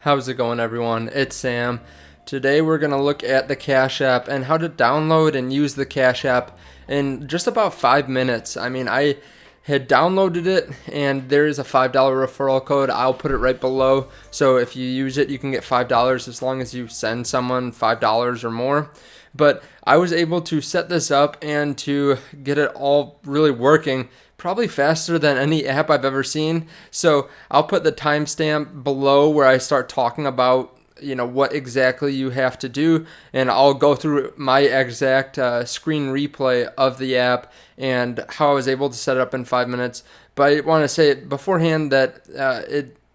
How's it going, everyone? It's Sam. Today we're going to look at the Cash App and how to download and use the Cash App in just about 5 minutes. I had downloaded it and there is a $5 referral code. I'll put it right below. So if you use it, you can get $5 as long as you send someone $5 or more. But I was able to set this up and to get it all really working probably faster than any app I've ever seen. So I'll put the timestamp below where I start talking about what exactly you have to do, and I'll go through my exact screen replay of the app and how I was able to set it up in 5 minutes. But I want to say beforehand that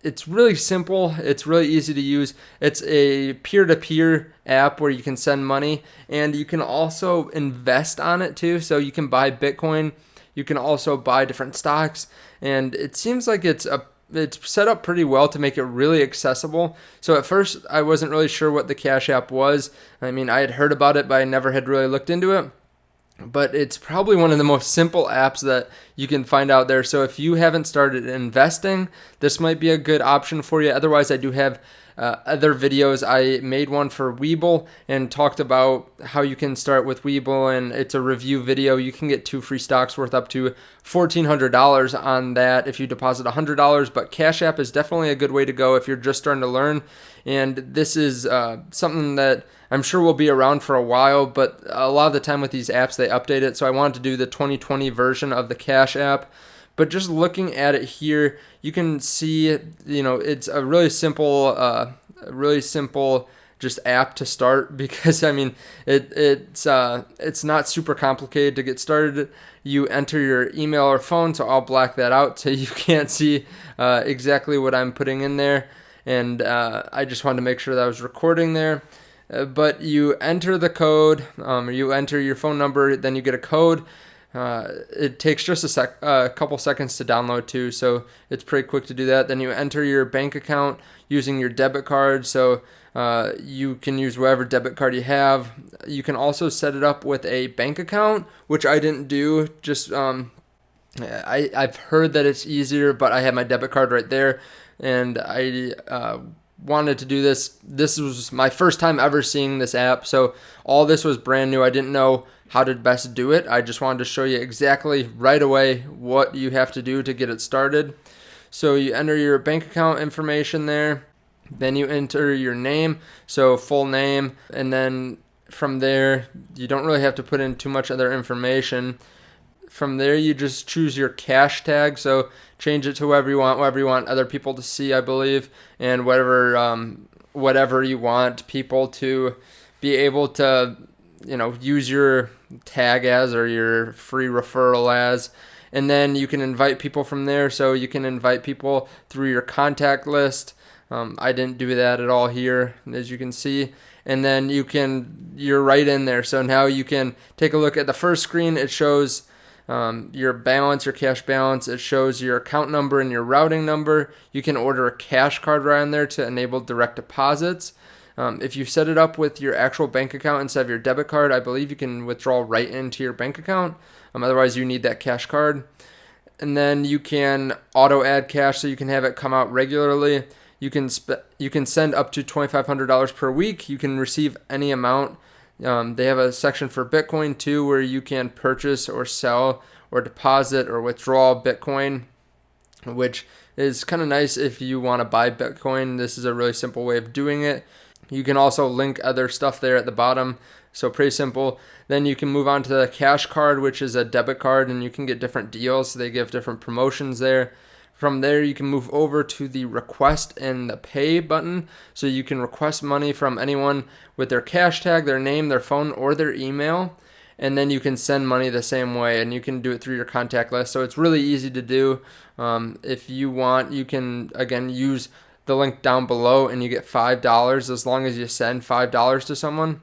it's really simple. It's really easy to use. It's a peer-to-peer app where you can send money, and you can also invest on it too. So you can buy Bitcoin. You can also buy different stocks, and it seems like it's set up pretty well to make it really accessible. So at first, I wasn't really sure what the Cash App was. I had heard about it, but I never had really looked into it. But it's probably one of the most simple apps that you can find out there. So if you haven't started investing, this might be a good option for you. Otherwise, I do have other videos. I made one for Webull and talked about how you can start with Webull, and it's a review video. You can get 2 free stocks worth up to $1,400 on that if you deposit $100. But Cash App is definitely a good way to go if you're just starting to learn. And this is something that I'm sure will be around for a while, but a lot of the time with these apps, they update it. So I wanted to do the 2020 version of the Cash App. But just looking at it here, you can see, it's a really simple just app to start because it's not super complicated to get started. You enter your email or phone, so I'll black that out so you can't see exactly what I'm putting in there. And I just wanted to make sure that I was recording there. But you enter the code, you enter your phone number, then you get a code. It takes just a couple seconds to download too, so it's pretty quick to do that. Then you enter your bank account using your debit card, so you can use whatever debit card you have. You can also set it up with a bank account, which I didn't do. I've heard that it's easier, but I have my debit card right there, and I wanted to do this. This was my first time ever seeing this app, so all this was brand new. I didn't know how to best do it. I just wanted to show you exactly right away what you have to do to get it started. So you enter your bank account information there, then you enter your name, so full name, and then from there you don't really have to put in too much other information. From there you just choose your cash tag, so change it to whatever you want other people to see, I believe, and whatever you want people to be able to use your tag as or your free referral as. And then you can invite people from there, so you can invite people through your contact list. I didn't do that at all here, as you can see. And then you're right in there, so now you can take a look at the first screen. It shows your balance, your cash balance. It shows your account number and your routing number. You can order a cash card right in there to enable direct deposits. If you set it up with your actual bank account instead of your debit card, I believe you can withdraw right into your bank account. Otherwise, you need that cash card. And then you can auto add cash, so you can have it come out regularly. You can send up to $2,500 per week. You can receive any amount. They have a section for Bitcoin too, where you can purchase or sell or deposit or withdraw Bitcoin, which is kind of nice if you want to buy Bitcoin. This is a really simple way of doing it. You can also link other stuff there at the bottom, so pretty simple. Then you can move on to the cash card, which is a debit card, and you can get different deals. They give different promotions there. From there, you can move over to the request and the pay button, so you can request money from anyone with their cash tag, their name, their phone, or their email, and then you can send money the same way, and you can do it through your contact list. So it's really easy to do. If you want, you can, again, use the link down below and you get $5 as long as you send $5 to someone.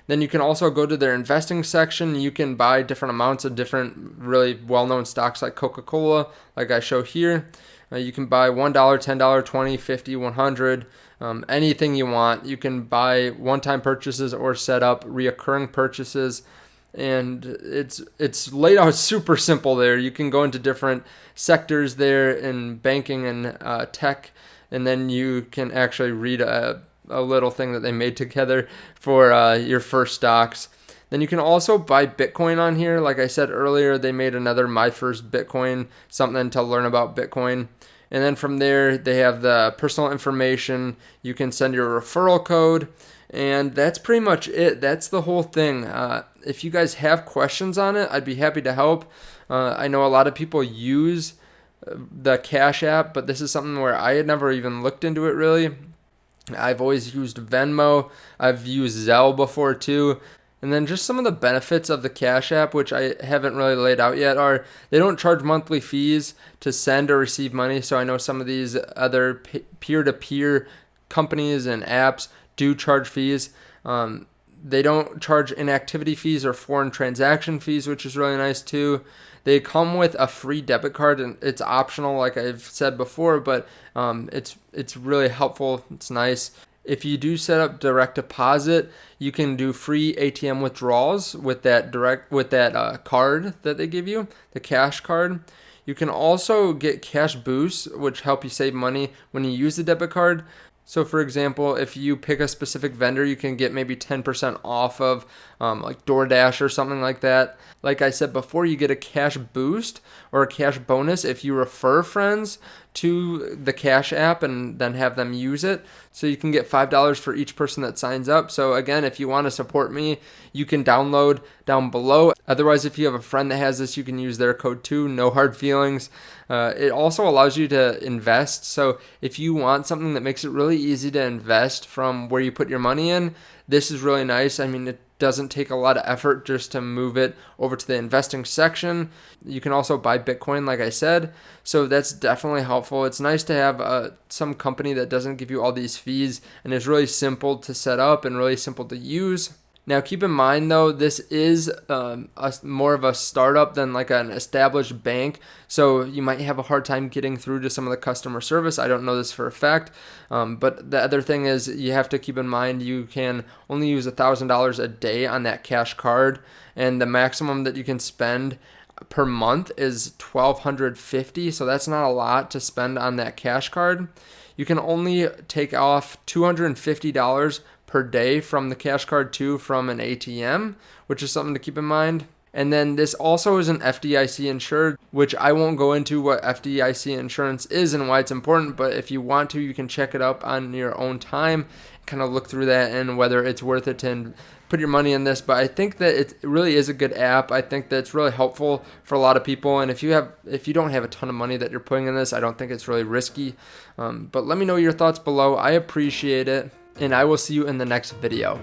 Then you can also go to their investing section. You can buy different amounts of different really well-known stocks like Coca-Cola, like I show here. You can buy $1, $10, $20, $50, $100, anything you want. You can buy one-time purchases or set up reoccurring purchases. And it's laid out super simple there. You can go into different sectors there in banking and tech. and then you can actually read a little thing that they made together for your first stocks. Then you can also buy Bitcoin on here. Like I said earlier, they made another My First Bitcoin, something to learn about Bitcoin. And then from there, they have the personal information. You can send your referral code. And that's pretty much it. That's the whole thing. If you guys have questions on it, I'd be happy to help. I know a lot of people use the Cash App, but this is something where I had never even looked into it really. I've always used Venmo. I've used Zelle before too. And then just some of the benefits of the Cash App, which I haven't really laid out yet, are they don't charge monthly fees to send or receive money. So I know some of these other peer-to-peer companies and apps do charge fees. They don't charge inactivity fees or foreign transaction fees, which is really nice too. They come with a free debit card, and it's optional, like I've said before, but it's really helpful. It's nice. If you do set up direct deposit, you can do free ATM withdrawals with that card that they give you, the cash card. You can also get cash boosts, which help you save money when you use the debit card. So for example, if you pick a specific vendor, you can get maybe 10% off of like DoorDash or something like that. Like I said before, you get a cash boost or a cash bonus if you refer friends to the Cash App and then have them use it. So you can get $5 for each person that signs up. So again, if you want to support me, you can download down below. Otherwise, if you have a friend that has this, you can use their code too. No hard feelings. It also allows you to invest. So if you want something that makes it really easy to invest from where you put your money in, this is really nice. I mean, it doesn't take a lot of effort just to move it over to the investing section. You can also buy Bitcoin, like I said. So that's definitely helpful. It's nice to have some company that doesn't give you all these fees and is really simple to set up and really simple to use. Now, keep in mind, though, this is more of a startup than like an established bank, so you might have a hard time getting through to some of the customer service. I don't know this for a fact, but the other thing is you have to keep in mind you can only use $1,000 a day on that cash card, and the maximum that you can spend per month is $1,250, so that's not a lot to spend on that cash card. You can only take off $250 per day from the cash card too from an ATM, which is something to keep in mind. And then this also is an FDIC insured, which I won't go into what FDIC insurance is and why it's important, but if you want to, you can check it up on your own time, kind of look through that and whether it's worth it to put your money in this. But I think that it really is a good app. I think that it's really helpful for a lot of people. And if you don't have a ton of money that you're putting in this, I don't think it's really risky. But let me know your thoughts below. I appreciate it. And I will see you in the next video.